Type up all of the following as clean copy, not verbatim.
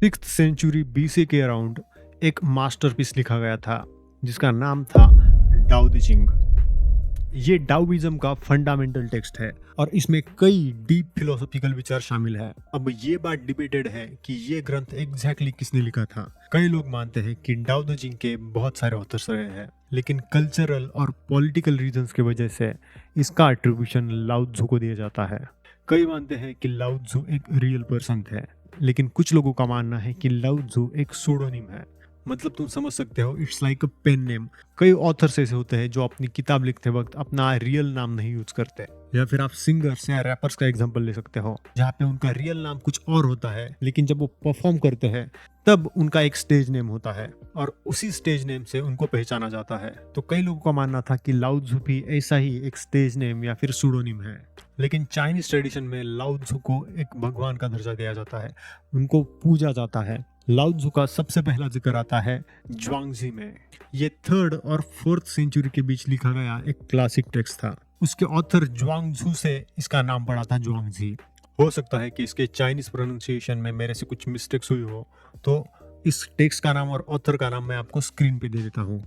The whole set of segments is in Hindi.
सिक्स्थ सेंचुरी बीसी के अराउंड एक मास्टरपीस लिखा गया था जिसका नाम था डाओ दे चिंग। ये डाओइज्म का फंडामेंटल टेक्स्ट है और इसमें कई डीप फिलोसॉफिकल विचार शामिल है। अब ये बात डिबेटेड है कि ये ग्रंथ एग्जैक्टली किसने लिखा था। कई लोग मानते हैं कि डाओ दे चिंग के बहुत सारे ऑथर्स रहे हैं, लेकिन कल्चरल और पॉलिटिकल रीजंस की वजह से इसका एट्रीब्यूशन लाओ त्सु को दिया जाता है। कई मानते हैं कि लाओ त्सु एक रियल पर्सन थे, लेकिन कुछ लोगों का मानना है कि लाओ त्सु एक सूडोनिम है। मतलब तुम समझ सकते हो, it's like a pen name. कई ऑथर्स ऐसे होते हैं जो अपनी किताब लिखते वक्त अपना रियल नाम नहीं यूज करते, या फिर आप सिंगर्स या रैपर्स का एग्जांपल ले सकते हो जहाँ पे उनका रियल नाम कुछ और होता है, लेकिन जब वो परफॉर्म करते हैं तब उनका एक स्टेज नेम होता है और उसी स्टेज नेम से उनको पहचाना जाता है। तो कई लोगों का मानना था कि लाओ त्सु भी ऐसा ही एक स्टेज नेम या फिर सूडोनिम है। लेकिन चाइनीज ट्रेडिशन में लाओ त्सु को एक भगवान का दर्जा दिया जाता है, उनको पूजा जाता है। लाओ त्सु का सबसे पहला जिक्र आता है ज्वांगजी में। ये 3rd और 4th सेंचुरी के बीच लिखा गया एक क्लासिक टेक्स्ट था। उसके ऑथर ज्वांगजू से इसका नाम पड़ा था ज्वांगजी। हो सकता है कि इसके चाइनीज प्रोनाउंसिएशन में मेरे से कुछ मिस्टेक्स हुई हो, तो इस टेक्स्ट का नाम और ऑथर का नाम मैं आपको स्क्रीन पे दे देता हूँ।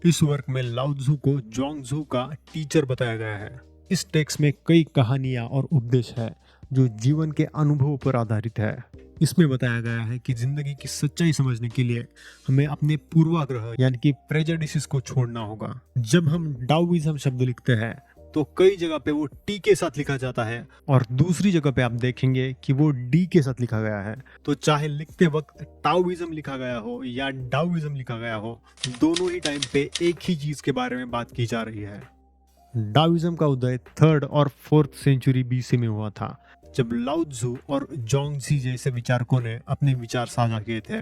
इस वर्क में लाओ त्सु को ज्वांगजू का टीचर बताया गया है। इस टेक्स्ट में कई कहानियां और उपदेश है जो जीवन के अनुभव पर आधारित है। इसमें बताया गया है कि जिंदगी की सच्चाई समझने के लिए हमें अपने पूर्वाग्रह यानी कि प्रेजुडिसेस को छोड़ना होगा। जब हम डाओइज्म शब्द लिखते हैं तो कई जगह पे वो टी के साथ लिखा जाता है और दूसरी जगह पे आप देखेंगे कि वो डी के साथ लिखा गया है। तो चाहे लिखते वक्त टाओइज्म लिखा गया हो या डाओइज्म लिखा गया हो, दोनों ही टाइम पे एक ही चीज के बारे में बात की जा रही है। डाओइज्म का उदय 3rd और 4th सेंचुरी बीसी में हुआ था, जब लाओ त्सु और जोंगजी जैसे विचारकों ने अपने विचार साझा किए थे।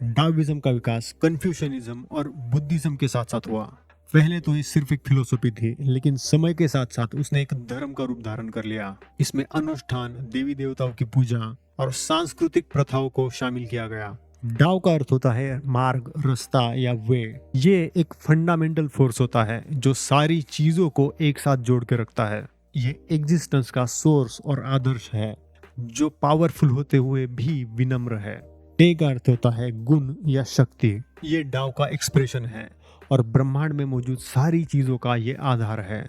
डाओइज्म का विकास कन्फ्यूशनिज्म और बुद्धिज्म के साथ साथ हुआ। पहले तो ये सिर्फ एक फिलोसॉफी थी, लेकिन समय के साथ साथ उसने एक धर्म का रूप धारण कर लिया। इसमें अनुष्ठान, देवी देवताओं की पूजा और सांस्कृतिक प्रथाओं को शामिल किया गया। डाओ का अर्थ होता है मार्ग, रास्ता या वे। ये एक फंडामेंटल फोर्स होता है जो सारी चीजों को एक साथ जोड़ के रखता है। ये एग्जिस्टेंस का सोर्स और आदर्श है जो पावरफुल होते हुए भी विनम्र है। टे का अर्थ होता है गुण या शक्ति। ये डाओ का एक्सप्रेशन है और ब्रह्मांड में मौजूद सारी चीजों का ये आधार है।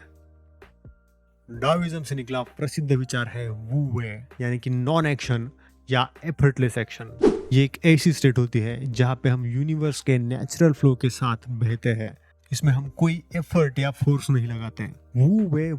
डाओइज्म से निकला प्रसिद्ध विचार है वू वे, यानी कि नॉन एक्शन या एफर्टलेस एक्शन। ये एक ऐसी स्टेट होती है जहाँ पे हम यूनिवर्स के नेचुरल फ्लो के साथ बहते हैं। इसमें हम कोई एफर्ट या फोर्स नहीं लगाते।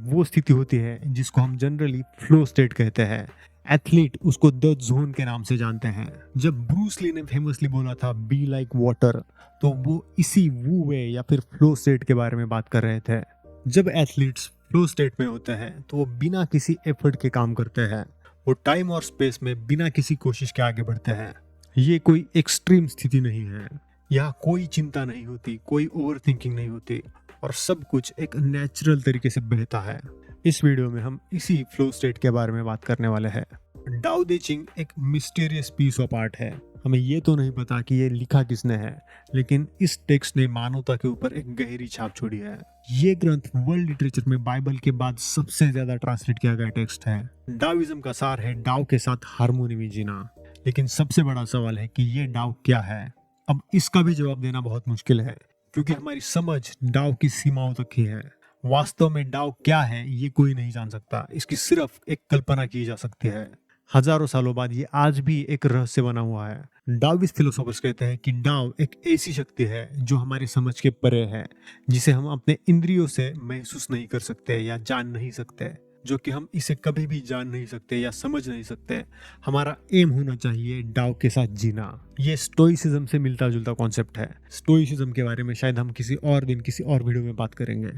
वो स्थिति होती है जिसको हम जनरली फ्लो स्टेट कहते हैं। एथलीट उसको द जोन के नाम से जानते हैं। जब ब्रूस ली ने फेमसली बोला था बी लाइक वाटर, तो वो इसी वू वे या फिर फ्लो स्टेट के बारे में बात कर रहे थे। जब एथलीट्स फ्लो स्टेट में होते हैं तो वो बिना किसी एफर्ट के काम करते हैं। वो टाइम और स्पेस में बिना किसी कोशिश के आगे बढ़ते हैं। ये कोई एक्सट्रीम स्थिति नहीं है। यहाँ कोई चिंता नहीं होती, कोई ओवर थिंकिंग नहीं होती और सब कुछ एक नेचुरल तरीके से बहता है। इस वीडियो में हम इसी फ्लो स्टेट के बारे में बात करने वाले हैं। डाओ दे चिंग एक मिस्टीरियस पीस ऑफ आर्ट है। हमें ये तो नहीं पता कि ये लिखा किसने है, लेकिन इस टेक्स्ट ने मानवता के ऊपर एक गहरी छाप छोड़ी है। ये ग्रंथ वर्ल्ड लिटरेचर में बाइबल के बाद सबसे ज्यादा ट्रांसलेट किया गया टेक्स्ट है। डाओइज्म का सार है डाओ के साथ हार्मोनी में जीना। लेकिन सबसे बड़ा सवाल है कि ये डाओ क्या है। अब इसका भी जवाब देना बहुत मुश्किल है, क्योंकि हमारी समझ डाओ की सीमाओं तक ही है। वास्तव में डाओ क्या है ये कोई नहीं जान सकता। इसकी सिर्फ एक कल्पना की जा सकती है। हजारों सालों बाद ये आज भी एक रहस्य बना हुआ है। डाओइस्ट फिलोसोफर्स कहते हैं कि डाओ एक ऐसी शक्ति है जो हमारी समझ के परे है, जिसे हम अपने इंद्रियों से महसूस नहीं कर सकते या जान नहीं सकते, जो कि हम इसे कभी भी जान नहीं सकते या समझ नहीं सकते। हमारा एम होना चाहिए डाओ के साथ जीना। ये स्टोइसिज्म से मिलता जुलता कॉन्सेप्ट है। स्टोइसिज्म के बारे में शायद हम किसी और दिन किसी और वीडियो में बात करेंगे।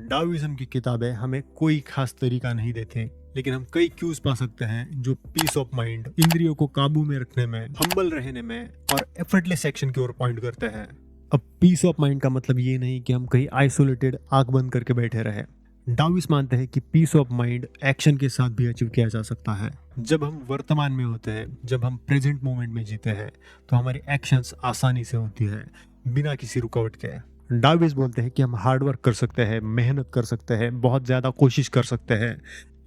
डाओइज्म की किताबें हमें कोई खास तरीका नहीं देते, लेकिन हम कई क्यूज पा सकते हैं जो पीस ऑफ माइंड, इंद्रियों को काबू में रखने में, हम्बल रहने में और एफर्टलेस एक्शन की ओर पॉइंट करते हैं। अब पीस ऑफ माइंड का मतलब ये नहीं कि हम कहीं आइसोलेटेड आंख बंद करके बैठे रहे। डाओइस्ट मानते हैं कि पीस ऑफ माइंड एक्शन के साथ भी अचीव किया जा सकता है। जब हम वर्तमान में होते हैं, जब हम प्रेजेंट मोमेंट में जीते हैं, तो हमारी एक्शंस आसानी से होती है बिना किसी रुकावट के। डाओइस्ट बोलते हैं कि हम हार्ड वर्क कर सकते हैं, मेहनत कर सकते हैं, बहुत ज़्यादा कोशिश कर सकते हैं,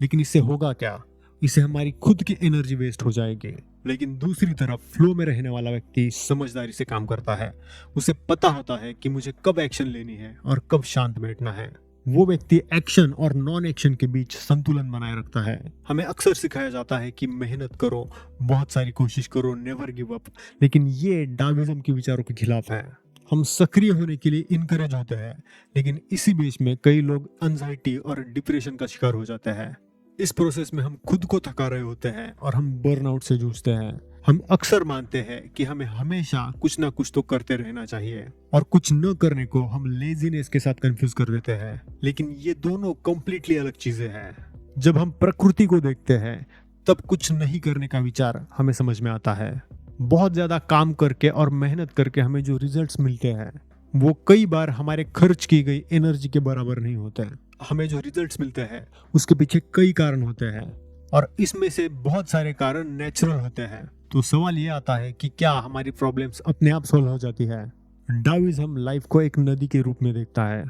लेकिन इससे होगा क्या? इससे हमारी खुद की एनर्जी वेस्ट हो जाएगी। लेकिन दूसरी तरफ फ्लो में रहने वाला व्यक्ति समझदारी से काम करता है। उसे पता होता है कि मुझे कब एक्शन लेनी है और कब शांत बैठना है। वो व्यक्ति एक्शन और नॉन एक्शन के बीच संतुलन बनाए रखता है। हमें अक्सर सिखाया जाता है कि मेहनत करो, बहुत सारी कोशिश करो, नेवर गिव अप, लेकिन ये डाविज्म के विचारों के खिलाफ है। हम सक्रिय होने के लिए इनकरेज होते हैं, लेकिन इसी बीच में कई लोग एंजाइटी और डिप्रेशन का शिकार हो जाते हैं। इस प्रोसेस में हम खुद को थका रहे होते हैं और हम बर्नआउट से जूझते हैं। हम अक्सर मानते हैं कि हमें हमेशा कुछ ना कुछ तो करते रहना चाहिए और कुछ न करने को हम लेजीनेस के साथ कंफ्यूज कर देते हैं। लेकिन ये दोनों कंप्लीटली अलग चीजें हैं। जब हम प्रकृति को देखते हैं तब कुछ नहीं करने का विचार हमें समझ में आता है। बहुत ज्यादा काम करके और मेहनत करके हमें जो रिजल्ट्स मिलते हैं वो कई बार हमारे खर्च की गई एनर्जी के बराबर नहीं होते। हमें जो रिजल्ट्स मिलते हैं उसके पीछे कई कारण होते हैं और इसमें से बहुत सारे कारण नेचुरल होते हैं। तो सवाल ये आता है कि क्या हमारी प्रॉब्लम्स अपने आप सॉल्व हो जाती है? डाविज्म लाइफ को एक नदी के रूप में देखता है।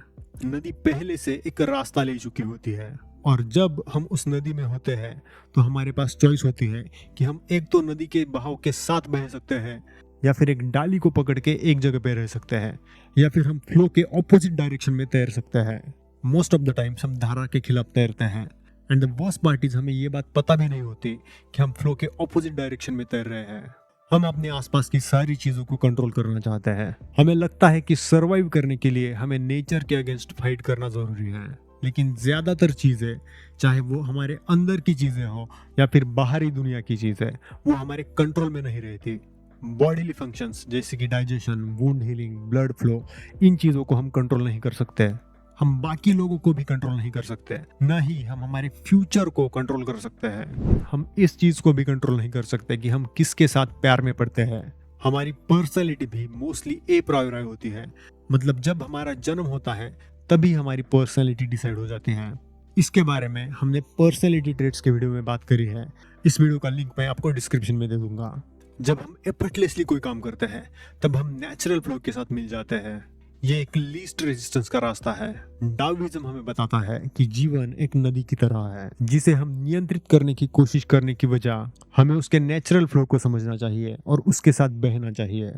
नदी पहले से एक रास्ता ले चुकी होती है और जब हम उस नदी में होते हैं तो हमारे पास चॉइस होती है कि हम एक तो नदी के बहाव के साथ बह सकते हैं या फिर एक डाली को पकड़ के एक जगह पे रह सकते हैं या फिर हम फ्लो के ऑपोजिट डायरेक्शन में तैर सकते हैं। मोस्ट ऑफ द टाइम्स हम धारा के खिलाफ तैरते हैं and the worst part is हमें ये बात पता भी नहीं होती कि हम फ्लो के ऑपोजिट डायरेक्शन में तैर रहे हैं। हम अपने आसपास की सारी चीजों को कंट्रोल करना चाहते हैं। हमें लगता है कि सरवाइव करने के लिए हमें नेचर के अगेंस्ट फाइट करना जरूरी है, लेकिन ज्यादातर चीजें, चाहे वो हमारे अंदर की चीजें हो या फिर बाहरी दुनिया की चीजें, वो हमारे कंट्रोल में नहीं रहती। बॉडीली फंक्शंस जैसे कि digestion, wound healing, blood flow, इन चीजों को हम कंट्रोल नहीं कर सकते। हम बाकी लोगों को भी कंट्रोल नहीं कर सकते, न ही हम हमारे फ्यूचर को कंट्रोल कर सकते हैं। हम इस चीज को भी कंट्रोल नहीं कर सकते कि हम किसके साथ प्यार में पड़ते हैं। हमारी पर्सनैलिटी भी मोस्टली ए प्रायोरी होती है। मतलब जब हमारा जन्म होता है तभी हमारी पर्सनैलिटी डिसाइड हो जाती है। इसके बारे में हमने पर्सनैलिटी ट्रेट्स के वीडियो में बात करी है। इस वीडियो का लिंक मैं आपको डिस्क्रिप्शन में दे दूंगा। जब हम एफर्टलेसली कोई काम करते हैं तब हम नेचुरल फ्लो के साथ मिल जाते हैं। ये एक लीस्ट रेजिस्टेंस का रास्ता है। डाविज्म हमें बताता है कि जीवन एक नदी की तरह है जिसे हम नियंत्रित करने की कोशिश करने की बजाय हमें उसके नेचुरल फ्लो को समझना चाहिए और उसके साथ बहना चाहिए।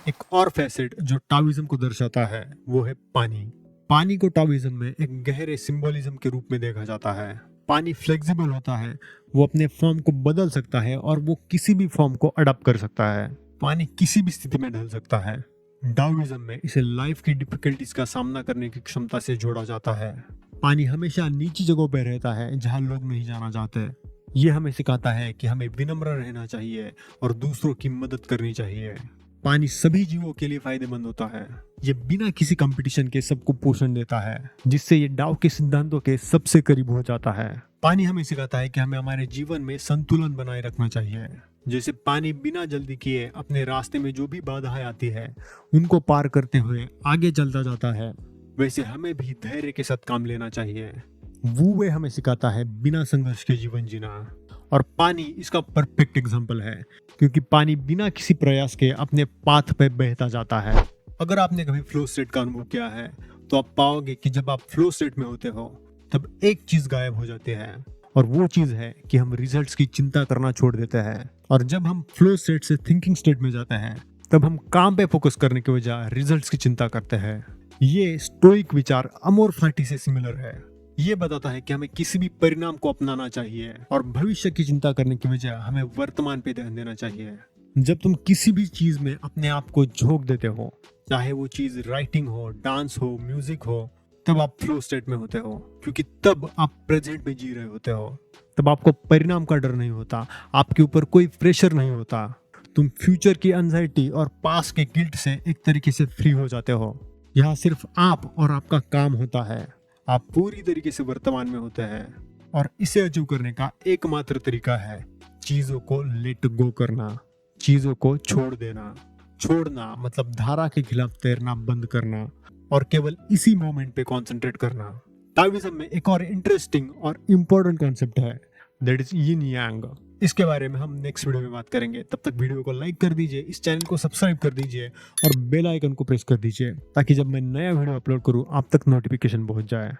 एक और फैसेट जो टाविज्म को दर्शाता है वो है पानी। पानी को टाविज्म में एक गहरे सिंबलिज्म के रूप में देखा जाता है। पानी फ्लेक्सिबल होता है, वो अपने फॉर्म को बदल सकता है और वो किसी भी फॉर्म को अडॉप्ट कर सकता है। पानी किसी भी स्थिति में ढल सकता है। डाविज्म में इसे लाइफ की डिफिकल्टीज का सामना करने की क्षमता से जोड़ा जाता है। पानी हमेशा नीची जगहों पर रहता है जहां लोग नहीं जाना चाहते। ये हमें सिखाता है कि हमें विनम्र रहना चाहिए और दूसरों की मदद करनी चाहिए। पानी सभी जीवों के लिए फायदेमंद होता है। ये बिना किसी कंपटीशन के सबको पोषण देता है, जिससे ये डाव के सिद्धांतों के सबसे करीब हो जाता है। पानी हमें सिखाता है कि हमें हमारे जीवन में संतुलन बनाए रखना चाहिए। जैसे पानी बिना जल्दी किए अपने रास्ते में जो भी बाधाएं आती है उनको पार करते हुए आगे चलता जाता है, वैसे हमें भी धैर्य के साथ काम लेना चाहिए। वू वे हमें सिखाता है बिना संघर्ष के जीवन जीना, और पानी इसका परफेक्ट एग्जाम्पल है, क्योंकि पानी बिना किसी प्रयास के अपने पाथ पे बहता जाता है। अगर आपने कभी फ्लो स्टेट का अनुभव किया है तो आप पाओगे कि जब आप फ्लो स्टेट में होते हो तब एक चीज गायब हो जाती है, और वो चीज है कि हम रिजल्ट्स की चिंता करना छोड़ देते हैं। और जब हम फ्लो स्टेट से थिंकिंग स्टेट में जाते हैं तब हम काम पे फोकस करने के बजाय रिजल्ट्स की चिंता करते हैं। ये स्टोइक विचार अमोर फार्टी से सिमिलर है। ये बताता है कि हमें किसी भी परिणाम को अपनाना चाहिए और भविष्य की चिंता करने की बजाय हमें वर्तमान पे ध्यान देना चाहिए। जब तुम किसी भी चीज में अपने आप को झोंक देते हो, चाहे वो चीज राइटिंग हो, डांस हो, म्यूजिक हो, तब आप फ्लो स्टेट में होते हो, क्योंकि तब आप प्रेजेंट में जी रहे होते हो। तब आपको परिणाम का डर नहीं होता, आपके ऊपर कोई प्रेशर नहीं होता। तुम फ्यूचर की एंजाइटी और पास्ट के गिल्ट से एक तरीके से फ्री हो जाते हो। यहाँ सिर्फ आप और आपका काम होता है। आप पूरी तरीके से वर्तमान में होते हैं, और इसे अचीव करने का एकमात्र तरीका है चीजों को लेट गो करना, चीजों को छोड़ देना। छोड़ना मतलब धारा के खिलाफ तैरना बंद करना और केवल इसी मोमेंट पे कंसंट्रेट करना। टाविज्म में एक और इंटरेस्टिंग और इम्पोर्टेंट कॉन्सेप्ट है, दैट इज यिन यांग। इसके बारे में हम नेक्स्ट वीडियो में बात करेंगे। तब तक वीडियो को लाइक कर दीजिए, इस चैनल को सब्सक्राइब कर दीजिए और बेल आइकन को प्रेस कर दीजिए, ताकि जब मैं नया वीडियो अपलोड करूं आप तक नोटिफिकेशन पहुंच जाए।